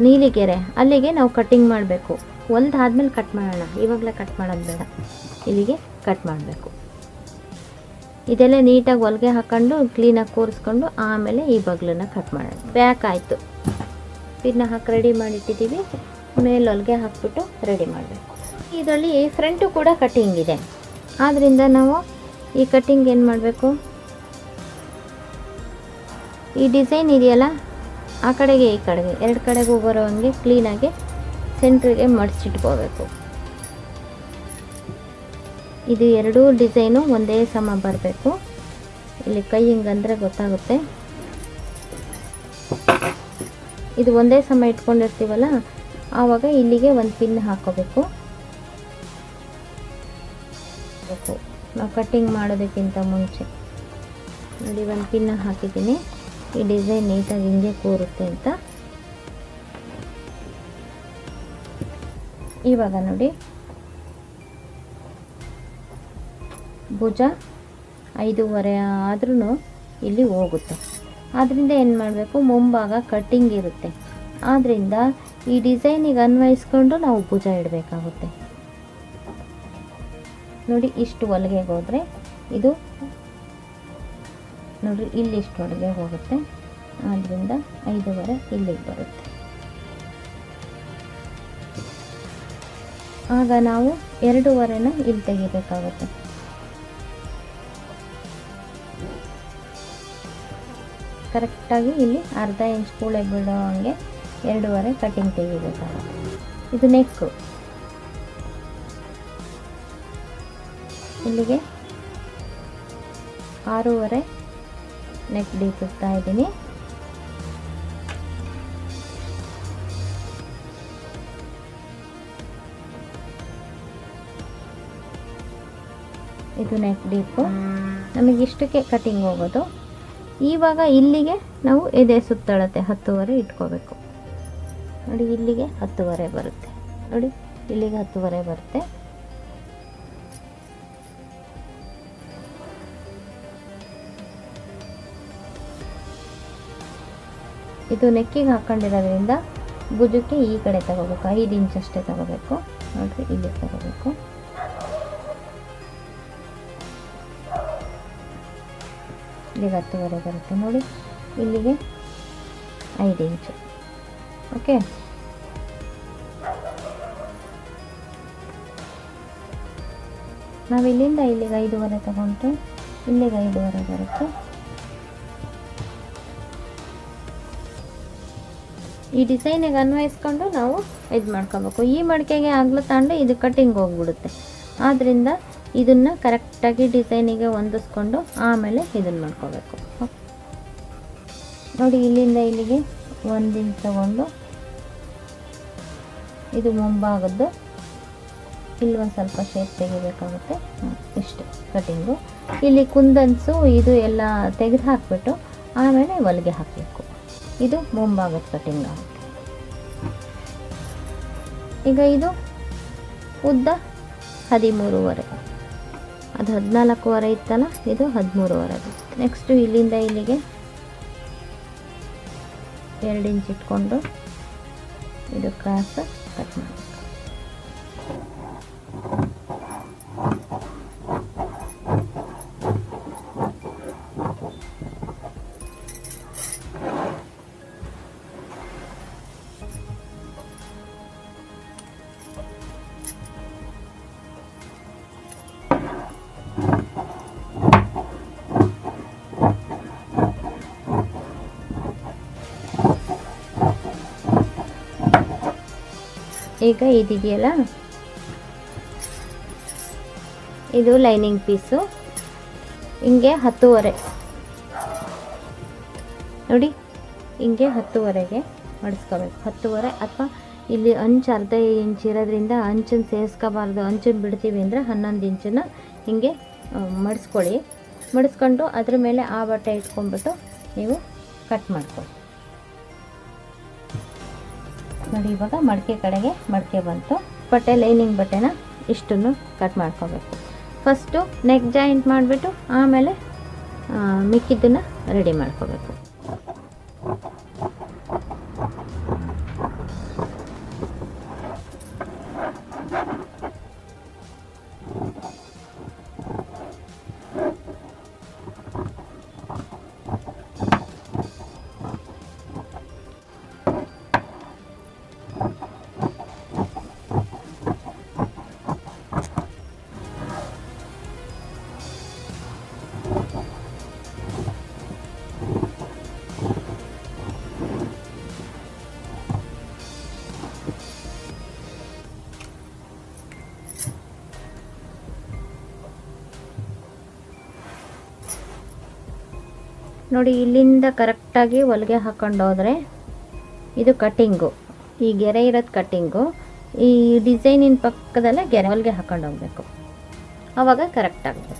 ನೀಲಿ ಗೆರೆ, ಅಲ್ಲಿಗೆ ನಾವು ಕಟ್ಟಿಂಗ್ ಮಾಡಬೇಕು. ಹೊಲ್ದಾದ್ಮೇಲೆ ಕಟ್ ಮಾಡೋಣ, ಇವಾಗಲೇ ಕಟ್ ಮಾಡೋದು ಬೇಡ. ಇಲ್ಲಿಗೆ ಕಟ್ ಮಾಡಬೇಕು. ಇದೆಲ್ಲ ನೀಟಾಗಿ ಹೊಲಿಗೆ ಹಾಕ್ಕೊಂಡು ಕ್ಲೀನಾಗಿ ಕೂರಿಸ್ಕೊಂಡು ಆಮೇಲೆ ಈ ಬಗ್ಲನ್ನ ಕಟ್ ಮಾಡೋಣ. ಬ್ಯಾಕ್ ಆಯಿತು, ಪಿನ್ನ ಹಾಕಿ ರೆಡಿ ಮಾಡಿಟ್ಟಿದ್ದೀವಿ. ಮೇಲೆ ಹೊಲಿಗೆ ಹಾಕ್ಬಿಟ್ಟು ರೆಡಿ ಮಾಡಬೇಕು. ಇದರಲ್ಲಿ ಫ್ರಂಟು ಕೂಡ ಕಟ್ಟಿಂಗ್ ಇದೆ. ಆದ್ದರಿಂದ ನಾವು ಈ ಕಟ್ಟಿಂಗ್ ಏನು ಮಾಡಬೇಕು, ಈ ಡಿಸೈನ್ ಇದೆಯಲ್ಲ ಆ ಕಡೆಗೆ ಈ ಕಡೆಗೆ ಎರಡು ಕಡೆಗೂ ಬರೋ ಹಂಗೆ ಕ್ಲೀನಾಗಿ ಸೆಂಟ್ರಿಗೆ ಮಡಿಸಿಟ್ಕೋಬೇಕು. ಇದು ಎರಡೂ ಡಿಸೈನು ಒಂದೇ ಸಮ ಬರಬೇಕು. ಇಲ್ಲಿ ಕೈ ಹಿಂಗಂದರೆ ಗೊತ್ತಾಗುತ್ತೆ. ಇದು ಒಂದೇ ಸಮ ಇಟ್ಕೊಂಡಿರ್ತೀವಲ್ಲ, ಆವಾಗ ಇಲ್ಲಿಗೆ ಒಂದು ಪಿನ್ ಹಾಕೋಬೇಕು. ನಾವು ಕಟ್ಟಿಂಗ್ ಮಾಡೋದಕ್ಕಿಂತ ಮುಂಚೆ ನೋಡಿ ಒಂದು ಪಿನ್ ಹಾಕಿದ್ದೀನಿ. ಈ ಡಿಸೈನ್ ನೀಟಾಗಿ ಹಿಂಗೆ ಕೂರುತ್ತೆ ಅಂತ. ಇವಾಗ ನೋಡಿ ಭುಜ 5.5 ಆದ್ರೂ ಇಲ್ಲಿ ಹೋಗುತ್ತೆ. ಆದ್ದರಿಂದ ಏನು ಮಾಡಬೇಕು, ಮುಂಭಾಗ ಕಟ್ಟಿಂಗ್ ಇರುತ್ತೆ. ಆದ್ದರಿಂದ ಈ ಡಿಸೈನಿಗೆ ಅನ್ವಯಿಸ್ಕೊಂಡು ನಾವು ಭುಜ ಇಡಬೇಕಾಗುತ್ತೆ. ನೋಡಿ ಇಷ್ಟು ಹೊಲಿಗೆಗೆ ಹೋದರೆ ಇದು ನೋಡಿ ಇಲ್ಲಿಷ್ಟು ಹೊಲಿಗೆ ಹೋಗುತ್ತೆ. ಆದ್ದರಿಂದ 5.5 ಇಲ್ಲಿಗೆ ಬರುತ್ತೆ. ಆಗ ನಾವು 2.5ನ ಇಲ್ಲಿ ತೆಗಿಬೇಕಾಗುತ್ತೆ. ಕರೆಕ್ಟಾಗಿ ಇಲ್ಲಿ ಅರ್ಧ ಇಂಚ್ ಕೂಳೆ ಬಿಡೋ ಹಂಗೆ 2.5 ಕಟ್ಟಿಂಗ್ ತೆಗಿಬೇಕಾಗುತ್ತೆ. ಇದು ನೆಕ್ಕು. ಇಲ್ಲಿಗೆ 6.5 ನೆಕ್ ಡೀಪ್ ಇಡ್ತಾ ಇದ್ದೀನಿ. ಇದು ನೆಕ್ ಡೀಪು. ನಮಗೆ ಇಷ್ಟಕ್ಕೆ ಕಟಿಂಗ್ ಹೋಗೋದು. ಇವಾಗ ಇಲ್ಲಿಗೆ ನಾವು ಎದೆ ಸುತ್ತಳತೆ 10.5 ಇಟ್ಕೋಬೇಕು. ನೋಡಿ ಇಲ್ಲಿಗೆ 10.5 ಬರುತ್ತೆ. ನೋಡಿ ಇಲ್ಲಿಗೆ 10.5 ಬರುತ್ತೆ. ಇದು ನೆಕ್ಕಿಗೆ ಹಾಕ್ಕೊಂಡಿರೋದ್ರಿಂದ ಭುಜಕ್ಕೆ ಈ ಕಡೆ ತಗೋಬೇಕು. 5 ಇಂಚ್ ಅಷ್ಟೇ ತಗೋಬೇಕು. ನೋಡಿರಿ ಇಲ್ಲಿ ತಗೋಬೇಕು. ಇಲ್ಲಿಗೆ 10.5 ಬರುತ್ತೆ. ನೋಡಿ ಇಲ್ಲಿಗೆ 5 ಇಂಚು. ಓಕೆ, ನಾವು ಇಲ್ಲಿಂದ ಇಲ್ಲಿಗೆ 5.5 ತಗೊಂಡ್ರೆ ಇಲ್ಲಿಗೆ 5.5 ಬರುತ್ತೆ. ಈ ಡಿಸೈನಿಗೆ ಅನ್ವಯಿಸ್ಕೊಂಡು ನಾವು ಇದು ಮಾಡ್ಕೋಬೇಕು. ಈ ಮಡಿಕೆಗೆ ಆಗ್ಲು ತಗೊಂಡು ಇದು ಕಟ್ಟಿಂಗ್ ಹೋಗ್ಬಿಡುತ್ತೆ. ಆದ್ದರಿಂದ ಇದನ್ನು ಕರೆಕ್ಟಾಗಿ ಡಿಸೈನಿಗೆ ಹೊಂದಿಸ್ಕೊಂಡು ಆಮೇಲೆ ಇದನ್ನು ಮಾಡ್ಕೋಬೇಕು. ನೋಡಿ ಇಲ್ಲಿಂದ ಇಲ್ಲಿಗೆ 1 ಇಂಚ್ ತಗೊಂಡು ಇದು ಮುಂಭಾಗದ್ದು ಇಲ್ಲಿ ಒಂದು ಸ್ವಲ್ಪ ಶೇಪ್ ತೆಗಿಬೇಕಾಗುತ್ತೆ. ಇಷ್ಟು ಕಟ್ಟಿಂಗು. ಇಲ್ಲಿ ಕುಂದನ್ಸು ಇದು ಎಲ್ಲ ತೆಗೆದು ಹಾಕ್ಬಿಟ್ಟು ಆಮೇಲೆ ಹೊಲಿಗೆ ಹಾಕಬೇಕು. ಇದು ಮುಂಭಾಗದ ಕಟ್ಟಿಂಗ್ ಆಗುತ್ತೆ. ಈಗ ಇದು ಉದ್ದ 13.5, ಅದು 14.5 ಇತ್ತಲ್ಲ, ಇದು 13.5. ನೆಕ್ಸ್ಟು ಇಲ್ಲಿಂದ ಇಲ್ಲಿಗೆ 2 ಇಂಚ್ ಇಟ್ಕೊಂಡು ಇದು ಕ್ರಾಸ್ ಕಟ್ ಮಾಡಬೇಕು. ಈಗ ಇದಿದೆಯಲ್ಲ, ಇದು ಲೈನಿಂಗ್ ಪೀಸು. ಹಿಂಗೆ 10.5 ನೋಡಿ, ಹಿಂಗೆ 10.5ಗೆ ಮಡಿಸ್ಕೋಬೇಕು. 10.5 ಅಥವಾ ಇಲ್ಲಿ ಅಂಚು ಅರ್ಧ ಇಂಚ್ ಇರೋದ್ರಿಂದ ಅಂಚನ್ನು ಸೇರಿಸ್ಕೋಬಾರ್ದು. ಅಂಚನ್ನು ಬಿಡ್ತೀವಿ ಅಂದರೆ 11 ಇಂಚನ್ನು ಹೀಗೆ ಮಡಿಸ್ಕೊಳ್ಳಿ. ಮಡಿಸ್ಕೊಂಡು ಅದ್ರ ಮೇಲೆ ಆ ಬಟ್ಟೆ ಇಟ್ಕೊಂಡ್ಬಿಟ್ಟು ನೀವು ಕಟ್ ಮಾಡ್ಕೊಳ್ಳಿ. ನೋಡಿ ಇವಾಗ ಮಡಿಕೆ ಕಡೆಗೆ ಮಡಿಕೆ ಬಂತು. ಬಟ್ಟೆ ಲೈನಿಂಗ್ ಬಟ್ಟೆನ ಇಷ್ಟನ್ನು ಕಟ್ ಮಾಡ್ಕೋಬೇಕು. ಫಸ್ಟು ನೆಕ್ ಜಾಯಿಂಟ್ ಮಾಡಿಬಿಟ್ಟು ಆಮೇಲೆ ಮಿಕ್ಕಿದ್ದನ್ನು ರೆಡಿ ಮಾಡ್ಕೋಬೇಕು. ನೋಡಿ ಇಲ್ಲಿಂದ ಕರೆಕ್ಟಾಗಿ ಹೊಲಿಗೆ ಹಾಕೊಂಡು ಹೋದರೆ ಇದು ಕಟ್ಟಿಂಗು, ಈ ಗೆರೆ ಇರೋದು ಕಟ್ಟಿಂಗು. ಈ ಡಿಸೈನಿನ ಪಕ್ಕದಲ್ಲೇ ಗೆರೆ ಹೊಲಿಗೆ ಹಾಕೊಂಡು ಹೋಗಬೇಕು, ಆವಾಗ ಕರೆಕ್ಟ್ ಆಗುತ್ತೆ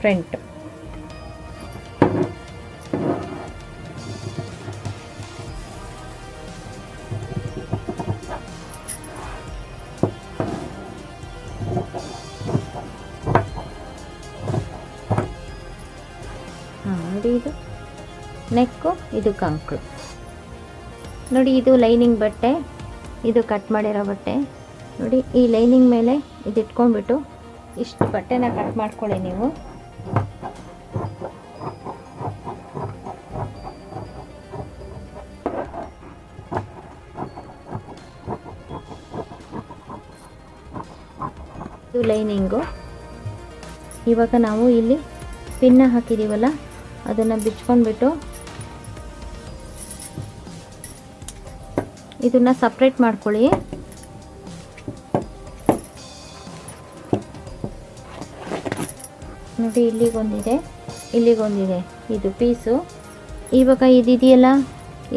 ಫ್ರಂಟು. ನೋಡಿ ಇದು ನೆಕ್ಕು, ಇದು ಕಂಕ್ಳು. ನೋಡಿ ಇದು ಲೈನಿಂಗ್ ಬಟ್ಟೆ, ಇದು ಕಟ್ ಮಾಡಿರೋ ಬಟ್ಟೆ. ನೋಡಿ ಈ ಲೈನಿಂಗ್ ಮೇಲೆ ಇದು ಇಟ್ಕೊಂಡ್ಬಿಟ್ಟು ಇಷ್ಟು ಬಟ್ಟೆನ ಕಟ್ ಮಾಡ್ಕೊಳ್ಳಿ ನೀವು. ಇದು ಲೈನಿಂಗು. ಇವಾಗ ನಾವು ಇಲ್ಲಿ ಪಿನ್ನ ಹಾಕಿದ್ದೀವಲ್ಲ ಅದನ್ನು ಬಿಚ್ಕೊಂಡ್ಬಿಟ್ಟು ಇದನ್ನು ಸಪ್ರೇಟ್ ಮಾಡ್ಕೊಳ್ಳಿ. ನೋಡಿ ಇಲ್ಲಿಗೊಂದಿದೆ, ಇಲ್ಲಿಗೊಂದಿದೆ, ಇದು ಪೀಸು. ಇವಾಗ ಇದಿದೆಯಲ್ಲ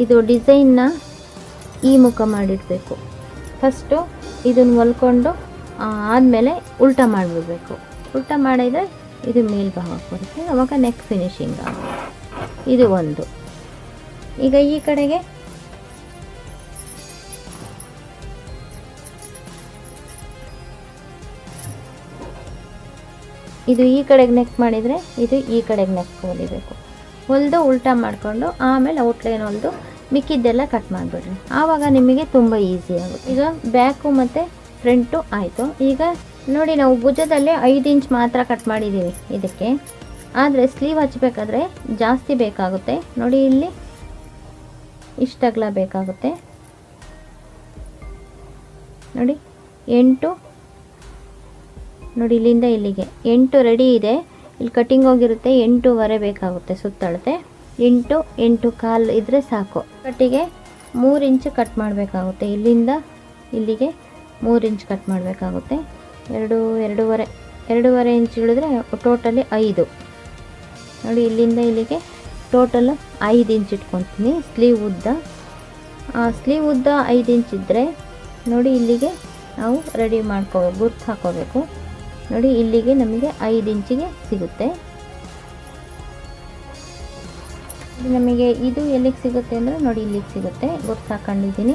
ಇದು ಡಿಸೈನ್ನ ಈ ಮುಖ ಮಾಡಿಡಬೇಕು. ಫಸ್ಟು ಇದನ್ನು ಹೊಲ್ಕೊಂಡು ಆದಮೇಲೆ ಉಲ್ಟಾ ಮಾಡಿಬಿಡ್ಬೇಕು. ಉಲ್ಟಾ ಮಾಡಿದರೆ ಇದು ಮೇಲ್ಭಾಗ ಬರುತ್ತೆ, ಅವಾಗ ನೆಕ್ ಫಿನಿಶಿಂಗ್ ಆಗುತ್ತೆ. ಇದು ಒಂದು. ಈಗ ಈ ಕಡೆಗೆ ಇದು ಈ ಕಡೆಗೆ ನೆಕ್ ಮಾಡಿದರೆ ಇದು ಈ ಕಡೆಗೆ ನೆಕ್ ಹೊಲಿಬೇಕು. ಹೊಲಿದು ಉಲ್ಟಾ ಮಾಡಿಕೊಂಡು ಆಮೇಲೆ ಔಟ್ಲೈನ್ ಹೊಲಿದು ಮಿಕ್ಕಿದ್ದೆಲ್ಲ ಕಟ್ ಮಾಡಿಬಿಡ್ರಿ, ಆವಾಗ ನಿಮಗೆ ತುಂಬ ಈಸಿ ಆಗುತ್ತೆ. ಈಗ ಬ್ಯಾಕು ಮತ್ತು ಫ್ರಂಟು ಆಯಿತು. ಈಗ ನೋಡಿ ನಾವು ಭುಜದಲ್ಲಿ 5 ಇಂಚ್ ಮಾತ್ರ ಕಟ್ ಮಾಡಿದ್ದೀವಿ ಇದಕ್ಕೆ, ಆದರೆ ಸ್ಲೀವ್ ಹಚ್ಚಬೇಕಾದ್ರೆ ಜಾಸ್ತಿ ಬೇಕಾಗುತ್ತೆ. ನೋಡಿ ಇಲ್ಲಿ ಇಷ್ಟಗಲ ಬೇಕಾಗುತ್ತೆ. ನೋಡಿ 8, ನೋಡಿ ಇಲ್ಲಿಂದ ಇಲ್ಲಿಗೆ 8 ರೆಡಿ ಇದೆ. ಇಲ್ಲಿ ಕಟ್ಟಿಂಗ್ ಹೋಗಿರುತ್ತೆ, 8.5 ಬೇಕಾಗುತ್ತೆ ಸುತ್ತಳತೆ. 8, 8.25 ಇದ್ದರೆ ಸಾಕು. ಕಟ್ಟಿಗೆ 3 ಇಂಚ್ ಕಟ್ ಮಾಡಬೇಕಾಗುತ್ತೆ. ಇಲ್ಲಿಂದ ಇಲ್ಲಿಗೆ 3 ಇಂಚ್ ಕಟ್ ಮಾಡಬೇಕಾಗುತ್ತೆ. 2.5 ಇಂಚ್ ಇಳಿದ್ರೆ ಟೋಟಲಿ 5. ನೋಡಿ ಇಲ್ಲಿಂದ ಇಲ್ಲಿಗೆ ಟೋಟಲ್ 5 ಇಂಚ್ ಇಟ್ಕೊತೀನಿ ಸ್ಲೀವ್ ಉದ್ದ. ಸ್ಲೀವ್ ಉದ್ದ 5 ಇಂಚ್ ಇದ್ದರೆ ನೋಡಿ ಇಲ್ಲಿಗೆ ನಾವು ರೆಡಿ ಗುರ್ತು ಹಾಕೋಬೇಕು. ನೋಡಿ ಇಲ್ಲಿಗೆ ನಮಗೆ 5 ಇಂಚಿಗೆ ಸಿಗುತ್ತೆ. ನಮಗೆ ಇದು ಎಲ್ಲಿಗೆ ಸಿಗುತ್ತೆ ಅಂದರೆ ನೋಡಿ ಇಲ್ಲಿಗೆ ಸಿಗುತ್ತೆ, ಗುರ್ತು ಹಾಕೊಂಡಿದ್ದೀನಿ.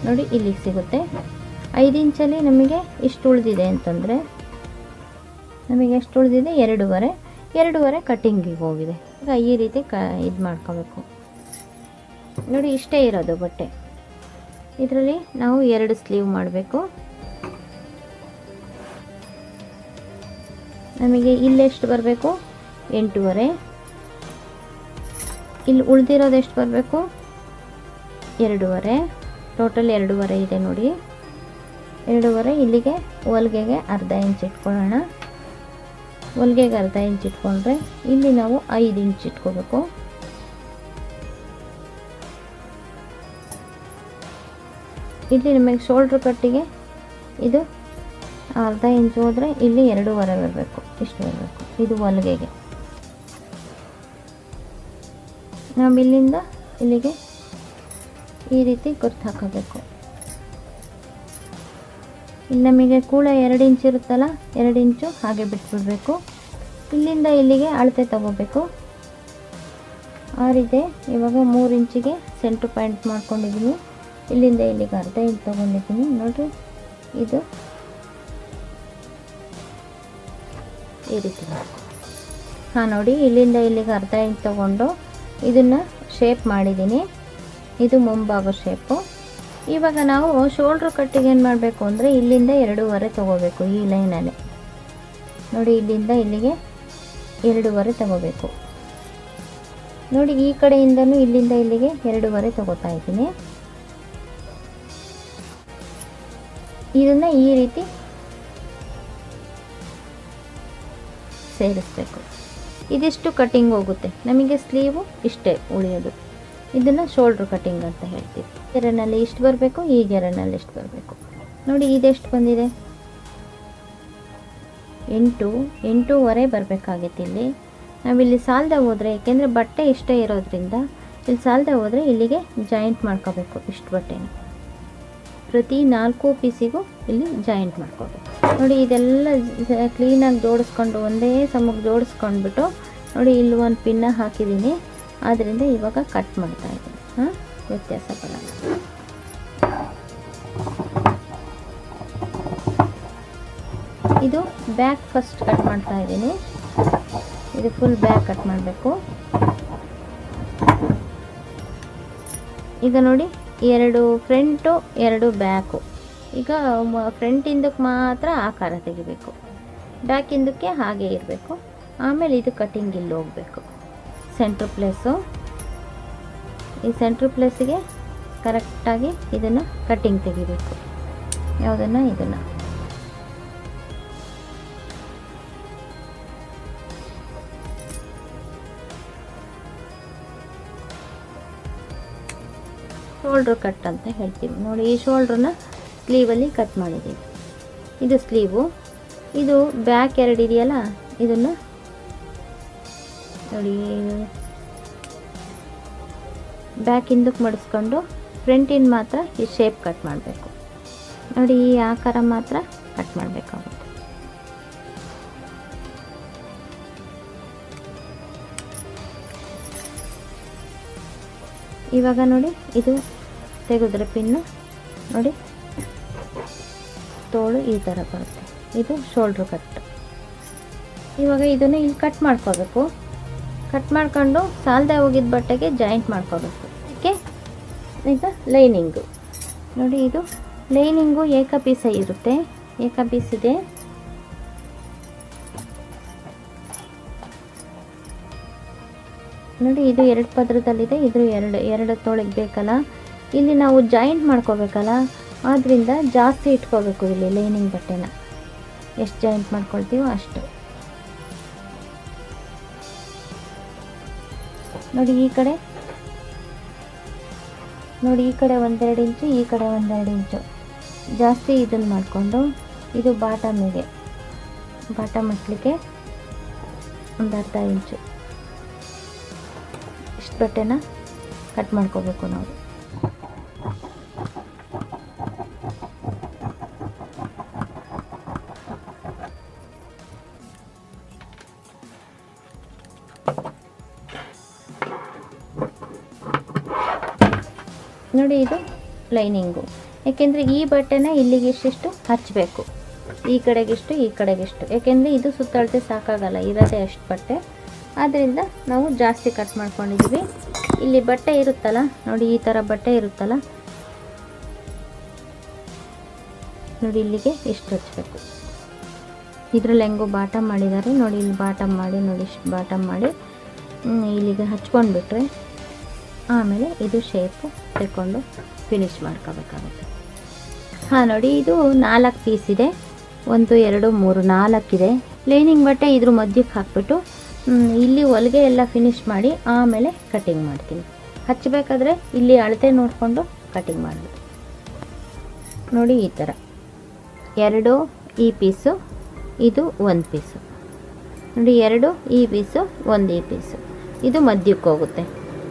ನೋಡಿ ಇಲ್ಲಿಗೆ ಸಿಗುತ್ತೆ. 5 ಇಂಚಲ್ಲಿ ನಮಗೆ ಇಷ್ಟು ಉಳಿದಿದೆ ಅಂತಂದರೆ ನಮಗೆ ಎಷ್ಟು ಉಳಿದಿದೆ 2.5 ಕಟ್ಟಿಂಗಿಗೆ ಹೋಗಿದೆ. ಈಗ ಈ ರೀತಿ ಇದು ಮಾಡ್ಕೋಬೇಕು. ನೋಡಿ ಇಷ್ಟೇ ಇರೋದು ಬಟ್ಟೆ. ಇದರಲ್ಲಿ ನಾವು 2 ಸ್ಲೀವ್ ಮಾಡಬೇಕು. ನಮಗೆ ಇಲ್ಲೆಷ್ಟು ಬರಬೇಕು 8.5. ಇಲ್ಲಿ ಉಳಿದಿರೋದು ಎಷ್ಟು ಬರಬೇಕು 2.5. ಟೋಟಲ್ 2.5 ಇದೆ ನೋಡಿ. 2.5 ಇಲ್ಲಿಗೆ ಹೊಲಿಗೆಗೆ ಅರ್ಧ ಇಂಚ್ ಇಟ್ಕೊಳ್ಳೋಣ. ಹೊಲಿಗೆಗೆ ಅರ್ಧ ಇಂಚ್ ಇಟ್ಕೊಂಡ್ರೆ ಇಲ್ಲಿ ನಾವು 5 ಇಂಚ್ ಇಟ್ಕೋಬೇಕು. ಇಲ್ಲಿ ನಿಮಗೆ ಶೋಲ್ಡ್ರ್ ಕಟ್ಟಿಗೆ ಇದು ಅರ್ಧ ಇಂಚ್ ಹೋದರೆ ಇಲ್ಲಿ 2.5 ಬರಬೇಕು, ಇಷ್ಟು ಬರಬೇಕು. ಇದು ಹೊಲಿಗೆಗೆ ನಾವು ಇಲ್ಲಿಂದ ಇಲ್ಲಿಗೆ ಈ ರೀತಿ ಗುರ್ತು ಹಾಕೋಬೇಕು. ಇಲ್ಲಿ ನಮಗೆ ಕೂಡ 2 ಇಂಚ್ ಇರುತ್ತಲ್ಲ, 2 ಇಂಚು ಹಾಗೆ ಬಿಟ್ಬಿಡಬೇಕು. ಇಲ್ಲಿಂದ ಇಲ್ಲಿಗೆ ಅಳತೆ ತಗೋಬೇಕು. 6 ಇದೆ. ಇವಾಗ 3 ಇಂಚಿಗೆ ಸೆಂಟ್ರ್ ಪಾಯಿಂಟ್ ಮಾಡ್ಕೊಂಡಿದ್ದೀನಿ. ಇಲ್ಲಿಂದ ಇಲ್ಲಿಗೆ ಅರ್ಧ ಇಂಚ್ ತೊಗೊಂಡಿದ್ದೀನಿ ನೋಡಿರಿ. ಇದು ಈ ರೀತಿ ನೋಡಿ, ಇಲ್ಲಿಂದ ಇಲ್ಲಿಗೆ ಅರ್ಧ ಇಂಚ್ ತೊಗೊಂಡು ಇದನ್ನು ಶೇಪ್ ಮಾಡಿದ್ದೀನಿ. ಇದು ಮುಂಭಾಗ ಶೇಪು. ಇವಾಗ ನಾವು ಶೋಲ್ಡ್ರ್ ಕಟ್ಟಿಗೆ ಏನು ಮಾಡಬೇಕು ಅಂದರೆ ಇಲ್ಲಿಂದ 2.5 ತೊಗೋಬೇಕು. ಈ ಲೈನಲ್ಲಿ ನೋಡಿ, ಇಲ್ಲಿಂದ ಇಲ್ಲಿಗೆ 2.5 ತೊಗೋಬೇಕು. ನೋಡಿ, ಈ ಕಡೆಯಿಂದನೂ ಇಲ್ಲಿಂದ ಇಲ್ಲಿಗೆ 2.5 ತೊಗೋತಾ ಇದ್ದೀನಿ. ಇದನ್ನು ಈ ರೀತಿ ಸೇರಿಸ್ಬೇಕು. ಇದಿಷ್ಟು ಕಟ್ಟಿಂಗ್ ಹೋಗುತ್ತೆ ನಮಗೆ. ಸ್ಲೀವು ಇಷ್ಟೇ ಉಳಿಯೋದು. ಇದನ್ನು ಶೋಲ್ಡ್ರ್ ಕಟ್ಟಿಂಗ್ ಅಂತ ಹೇಳ್ತೀವಿ. ಗೆರೆನಲ್ಲಿ ಇಷ್ಟು ಬರಬೇಕು, ಈ ಗೆರೆನಲ್ಲಿ ಇಷ್ಟು ಬರಬೇಕು. ನೋಡಿ, ಇದೆಷ್ಟು ಬಂದಿದೆ? 8.5 ಬರಬೇಕಾಗಿತ್ತು. ಇಲ್ಲಿ ನಾವಿಲ್ಲಿ ಸಾಲದೆ ಹೋದರೆ, ಏಕೆಂದರೆ ಬಟ್ಟೆ ಇಷ್ಟೇ ಇರೋದ್ರಿಂದ ಇಲ್ಲಿ ಸಾಲದೆ ಹೋದರೆ ಇಲ್ಲಿಗೆ ಜಾಯಿಂಟ್ ಮಾಡ್ಕೋಬೇಕು. ಇಷ್ಟು ಬಟ್ಟೆನ ಪ್ರತಿ 4 ಪೀಸಿಗೂ ಇಲ್ಲಿ ಜಾಯಿಂಟ್ ಮಾಡ್ಕೋಬೇಕು. ನೋಡಿ, ಇದೆಲ್ಲ ಕ್ಲೀನಾಗಿ ಜೋಡಿಸ್ಕೊಂಡು ಒಂದೇ ಸಮಕ್ಕೆ ಜೋಡಿಸ್ಕೊಂಡ್ಬಿಟ್ಟು ನೋಡಿ, ಇಲ್ಲಿ ಒಂದು ಪಿನ್ನ ಹಾಕಿದ್ದೀನಿ. ಆದ್ದರಿಂದ ಇವಾಗ ಕಟ್ ಮಾಡ್ತಾ ಇದ್ದೀನಿ. ವ್ಯತ್ಯಾಸ ಬರಲ್ಲ. ಇದು ಬ್ಯಾಕ್ ಫಸ್ಟ್ ಕಟ್ ಮಾಡ್ತಾ ಇದ್ದೀನಿ. ಇದು ಫುಲ್ ಬ್ಯಾಕ್ ಕಟ್ ಮಾಡಬೇಕು. ಈಗ ನೋಡಿ, 2 ಫ್ರಂಟು 2 ಬ್ಯಾಕು. ಈಗ ಫ್ರಂಟಿಂದಕ್ಕೆ ಮಾತ್ರ ಆಕಾರ ತೆಗಿಬೇಕು, ಬ್ಯಾಕಿಂದಕ್ಕೆ ಹಾಗೆ ಇರಬೇಕು. ಆಮೇಲೆ ಇದು ಕಟ್ಟಿಂಗ್ ಇಲ್ಲಿ ಹೋಗಬೇಕು. ಸೆಂಟ್ರ್ ಪ್ಲೇಸು, ಈ ಸೆಂಟ್ರ್ ಪ್ಲೇಸಿಗೆ ಕರೆಕ್ಟಾಗಿ ಇದನ್ನು ಕಟ್ಟಿಂಗ್ ತೆಗಿಬೇಕು. ಯಾವುದನ್ನು? ಇದನ್ನು. ಶೋಲ್ಡ್ರ್ ಕಟ್ ಅಂತ ಹೇಳ್ತೀವಿ. ನೋಡಿ, ಈ ಶೋಲ್ಡ್ರನ್ನ ಸ್ಲೀವಲ್ಲಿ ಕಟ್ ಮಾಡಿದ್ದೀವಿ. ಇದು ಸ್ಲೀವು. ಇದು ಬ್ಯಾಕ್ 2 ಇದೆಯಲ್ಲ, ಇದನ್ನು ನೋಡಿ ಬ್ಯಾಕ್ ಹಿಂದಕ್ಕೆ ಮಡಿಸ್ಕೊಂಡು ಫ್ರಂಟಿನ ಮಾತ್ರ ಈ ಶೇಪ್ ಕಟ್ ಮಾಡಬೇಕು. ನೋಡಿ, ಈ ಆಕಾರ ಮಾತ್ರ ಕಟ್ ಮಾಡಬೇಕಾಗುತ್ತೆ. ಇವಾಗ ನೋಡಿ, ಇದು ತೆಗೆದ್ರೆ ಪಿನ್ನು ನೋಡಿ, ತೋಳು ಈ ಥರ ಬರುತ್ತೆ. ಇದು ಶೋಲ್ಡ್ರ್ ಕಟ್. ಇವಾಗ ಇದನ್ನು ಇಲ್ಲಿ ಕಟ್ ಮಾಡ್ಕೋಬೇಕು. ಕಟ್ ಮಾಡ್ಕೊಂಡು ಸಾಲದೆ ಹೋಗಿದ್ದ ಬಟ್ಟೆಗೆ ಜಾಯಿಂಟ್ ಮಾಡ್ಕೋಬೇಕು. ಅದಕ್ಕೆ ಈಗ ಲೈನಿಂಗು ನೋಡಿ, ಇದು ಲೈನಿಂಗು ಏಕ ಪೀಸ ಇರುತ್ತೆ. ಏಕ ಪೀಸ್ ಇದೆ. ನೋಡಿ, ಇದು 2 ಪದರದಲ್ಲಿದೆ. ಇದು ಎರಡು ತೋಳಿಗೆ ಬೇಕಲ್ಲ. ಇಲ್ಲಿ ನಾವು ಜಾಯಿಂಟ್ ಮಾಡ್ಕೋಬೇಕಲ್ಲ, ಆದ್ದರಿಂದ ಜಾಸ್ತಿ ಇಟ್ಕೋಬೇಕು. ಇಲ್ಲಿ ಲೈನಿಂಗ್ ಬಟ್ಟೆನ ಎಷ್ಟು ಜಾಯಿಂಟ್ ಮಾಡ್ಕೊಳ್ತೀವೋ ಅಷ್ಟು. ನೋಡಿ, ಈ ಕಡೆ ನೋಡಿ, ಈ ಕಡೆ 1-2 ಇಂಚು, ಈ ಕಡೆ 1-2 ಇಂಚು ಜಾಸ್ತಿ ಇದನ್ನು ಮಾಡಿಕೊಂಡು ಇದು ಬಾಟಮಿಗೆ, ಬಾಟಮ್ ಹಚ್ಚಲಿಕ್ಕೆ ಒಂದು ಅರ್ಧ ಇಂಚು ಇಷ್ಟು ಬಟ್ಟೆನ ಕಟ್ ಮಾಡ್ಕೋಬೇಕು ನಾವು. ನೋಡಿ, ಇದು ಲೈನಿಂಗು. ಏಕೆಂದರೆ ಈ ಬಟ್ಟೆನ ಇಲ್ಲಿಗೆ ಇಷ್ಟಿಷ್ಟು ಹಚ್ಚಬೇಕು. ಈ ಕಡೆಗಿಷ್ಟು, ಈ ಕಡೆಗಿಷ್ಟು. ಏಕೆಂದರೆ ಇದು ಸುತ್ತಳತೆ ಸಾಕಾಗಲ್ಲ, ಇರೋದೇ ಅಷ್ಟು ಬಟ್ಟೆ. ಆದ್ದರಿಂದ ನಾವು ಜಾಸ್ತಿ ಕಟ್ ಮಾಡ್ಕೊಂಡಿದ್ದೀವಿ. ಇಲ್ಲಿ ಬಟ್ಟೆ ಇರುತ್ತಲ್ಲ ನೋಡಿ, ಈ ಥರ ಬಟ್ಟೆ ಇರುತ್ತಲ್ಲ ನೋಡಿ, ಇಲ್ಲಿಗೆ ಇಷ್ಟು ಹಚ್ಚಬೇಕು. ಇದರಲ್ಲಿ ಹೆಂಗೋ ಬಾಟಮ್ ಮಾಡಿದ್ದಾರೆ ನೋಡಿ. ಇಲ್ಲಿ ಬಾಟಮ್ ಮಾಡಿ ನೋಡಿ, ಇಷ್ಟು ಬಾಟಮ್ ಮಾಡಿ ಇಲ್ಲಿಗೆ ಹಚ್ಕೊಂಡ್ಬಿಟ್ರೆ ಆಮೇಲೆ ಇದು ಶೇಪು ತೆಕ್ಕೊಂಡು ಫಿನಿಶ್ ಮಾಡ್ಕೋಬೇಕಾಗುತ್ತೆ. ನೋಡಿ, ಇದು 4 ಪೀಸ್ ಇದೆ. 1 2 3 4 ಇದೆ. ಲೈನಿಂಗ್ ಬಟ್ಟೆ ಇದ್ರ ಮಧ್ಯಕ್ಕೆ ಹಾಕ್ಬಿಟ್ಟು ಇಲ್ಲಿ ಹೊಲಿಗೆ ಎಲ್ಲ ಫಿನಿಶ್ ಮಾಡಿ ಆಮೇಲೆ ಕಟ್ಟಿಂಗ್ ಮಾಡ್ತೀನಿ. ಹಚ್ಚಬೇಕಾದ್ರೆ ಇಲ್ಲಿ ಅಳತೆ ನೋಡಿಕೊಂಡು ಕಟ್ಟಿಂಗ್ ಮಾಡಬೇಕು. ನೋಡಿ, ಈ ಥರ 2 ಈ ಪೀಸು, ಇದು 1 ಪೀಸು. ನೋಡಿ, 2 ಈ ಪೀಸು, 1 ಈ ಪೀಸು. ಇದು ಮಧ್ಯಕ್ಕೆ ಹೋಗುತ್ತೆ.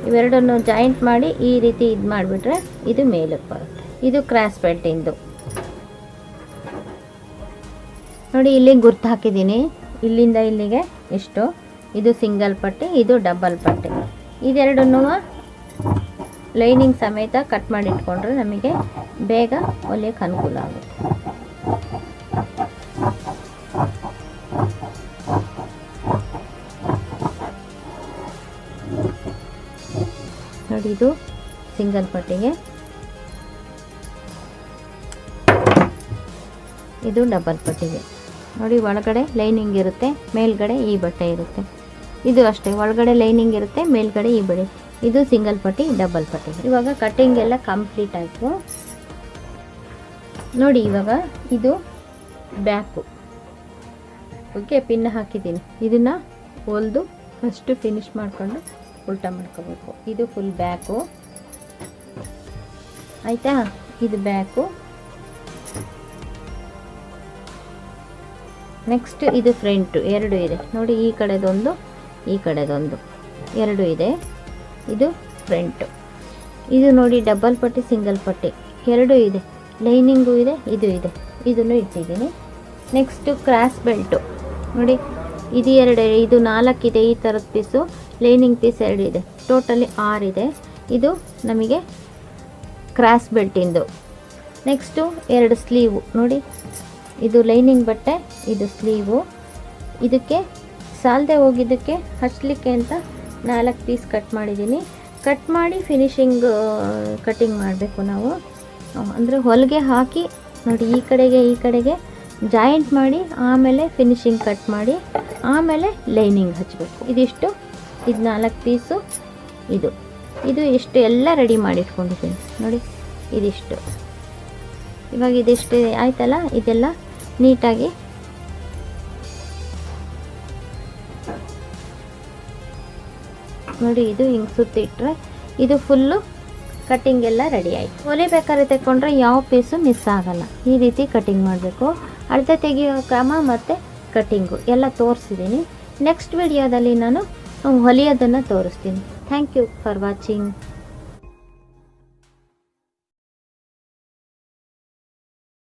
ಇವೆರಡನ್ನು ಜಾಯಿಂಟ್ ಮಾಡಿ ಈ ರೀತಿ ಇದು ಮಾಡಿಬಿಟ್ರೆ ಇದು ಮೇಲಕ್ಕೆ ಬರುತ್ತೆ. ಇದು ಕ್ರಾಸ್ ಬೆಲ್ಟಿಂದು ನೋಡಿ, ಇಲ್ಲಿ ಗುರ್ತು ಹಾಕಿದ್ದೀನಿ. ಇಲ್ಲಿಂದ ಇಲ್ಲಿಗೆ ಇಷ್ಟು, ಇದು ಸಿಂಗಲ್ ಪಟ್ಟಿ, ಇದು ಡಬಲ್ ಪಟ್ಟಿ. ಇದೆರಡನ್ನೂ ಲೈನಿಂಗ್ ಸಮೇತ ಕಟ್ ಮಾಡಿ ಇಟ್ಕೊಂಡ್ರೆ ನಮಗೆ ಬೇಗ ಹೊಲಿಯೋಕ್ಕೆ ಅನುಕೂಲ ಆಗುತ್ತೆ. ನೋಡಿ, ಇದು ಸಿಂಗಲ್ ಪಟ್ಟಿಗೆ, ಇದು ಡಬಲ್ ಪಟ್ಟಿಗೆ. ನೋಡಿ, ಒಳಗಡೆ ಲೈನಿಂಗ್ ಇರುತ್ತೆ, ಮೇಲ್ಗಡೆ ಈ ಬಟ್ಟೆ ಇರುತ್ತೆ. ಇದು ಅಷ್ಟೇ, ಒಳಗಡೆ ಲೈನಿಂಗ್ ಇರುತ್ತೆ, ಮೇಲ್ಗಡೆ ಈ ಬಟ್ಟೆ. ಇದು ಸಿಂಗಲ್ ಪಟ್ಟಿ, ಡಬಲ್ ಪಟ್ಟಿ. ಇವಾಗ ಕಟ್ಟಿಂಗ್ ಎಲ್ಲ ಕಂಪ್ಲೀಟ್ ಆಯಿತು ನೋಡಿ. ಇವಾಗ ಇದು ಬ್ಯಾಕು, ಓಕೆ, ಪಿನ್ ಹಾಕಿದ್ದೀನಿ. ಇದನ್ನು ಹೊಲಿದು ಫಸ್ಟು ಫಿನಿಶ್ ಮಾಡಿಕೊಂಡು ಉಲ್ಟಾ ಮಾಡ್ಕೋಬೇಕು. ಇದು ಫುಲ್ ಬ್ಯಾಕು ಆಯಿತಾ. ಇದು ಬ್ಯಾಕು. ನೆಕ್ಸ್ಟ್ ಇದು ಫ್ರಂಟು, ಎರಡು ಇದೆ ನೋಡಿ. ಈ ಕಡೆದೊಂದು, ಈ ಕಡೆದೊಂದು, ಎರಡು ಇದೆ. ಇದು ಫ್ರಂಟು. ಇದು ನೋಡಿ, ಡಬಲ್ ಪಟ್ಟಿ, ಸಿಂಗಲ್ ಪಟ್ಟಿ ಎರಡೂ ಇದೆ, ಲೈನಿಂಗು ಇದೆ, ಇದು ಇದೆ. ಇದನ್ನು ಇಟ್ಟಿದ್ದೀನಿ. ನೆಕ್ಸ್ಟು ಕ್ರಾಸ್ ಬೆಲ್ಟು ನೋಡಿ, ಇದು ಎರಡು, ಇದು 4 ಇದೆ. ಈ ಥರದ ಪೀಸು, ಲೈನಿಂಗ್ ಪೀಸ್ 2 ಇದೆ. ಟೋಟಲಿ 6 ಇದೆ. ಇದು ನಮಗೆ ಕ್ರಾಸ್ ಬೆಲ್ಟಿಂದು. ನೆಕ್ಸ್ಟು 2 ಸ್ಲೀವು ನೋಡಿ, ಇದು ಲೈನಿಂಗ್ ಬಟ್ಟೆ, ಇದು ಸ್ಲೀವು. ಇದಕ್ಕೆ ಸಾಲದೆ ಹೋಗಿದ್ದಕ್ಕೆ ಹಚ್ಚಲಿಕ್ಕೆ ಅಂತ 4 ಪೀಸ್ ಕಟ್ ಮಾಡಿದ್ದೀನಿ. ಕಟ್ ಮಾಡಿ ಫಿನಿಶಿಂಗ್ ಕಟ್ಟಿಂಗ್ ಮಾಡಬೇಕು ನಾವು. ಅಂದರೆ ಹೊಲಿಗೆ ಹಾಕಿ ನೋಡಿ, ಈ ಕಡೆಗೆ ಜಾಯಿಂಟ್ ಮಾಡಿ ಆಮೇಲೆ ಫಿನಿಶಿಂಗ್ ಕಟ್ ಮಾಡಿ ಆಮೇಲೆ ಲೈನಿಂಗ್ ಹಚ್ಚಬೇಕು. ಇದಿಷ್ಟು, ಇದು 4 ಪೀಸು. ಇದು ಇಷ್ಟು ಎಲ್ಲ ರೆಡಿ ಮಾಡಿ ಇಟ್ಕೊಂಡಿದ್ದೀನಿ ನೋಡಿ. ಇದಿಷ್ಟು, ಇವಾಗ ಇದಿಷ್ಟು ಆಯ್ತಲ್ಲ. ಇದೆಲ್ಲ ನೀಟಾಗಿ ನೋಡಿ, ಇದು ಹಿಂಗೆ ಸುತ್ತಿಟ್ರೆ ಇದು ಫುಲ್ಲು ಕಟ್ಟಿಂಗ್ ಎಲ್ಲ ರೆಡಿ ಆಯಿತು. ಹೊಲಿಬೇಕಾದ್ರೆ ತೆಕ್ಕೊಂಡ್ರೆ ಯಾವ ಪೀಸು ಮಿಸ್ ಆಗಲ್ಲ. ಈ ರೀತಿ ಕಟ್ಟಿಂಗ್ ಮಾಡಬೇಕು. ಅಳತೆ ತೆಗೆಯೋ ಕ್ರಮ ಮತ್ತು ಕಟ್ಟಿಂಗು ಎಲ್ಲ ತೋರಿಸಿದ್ದೀನಿ. ನೆಕ್ಸ್ಟ್ ವಿಡಿಯೋದಲ್ಲಿ ನಾನು ಹೊಲಿಯೋದನ್ನು ತೋರಿಸ್ತೀನಿ. Thank you for watching.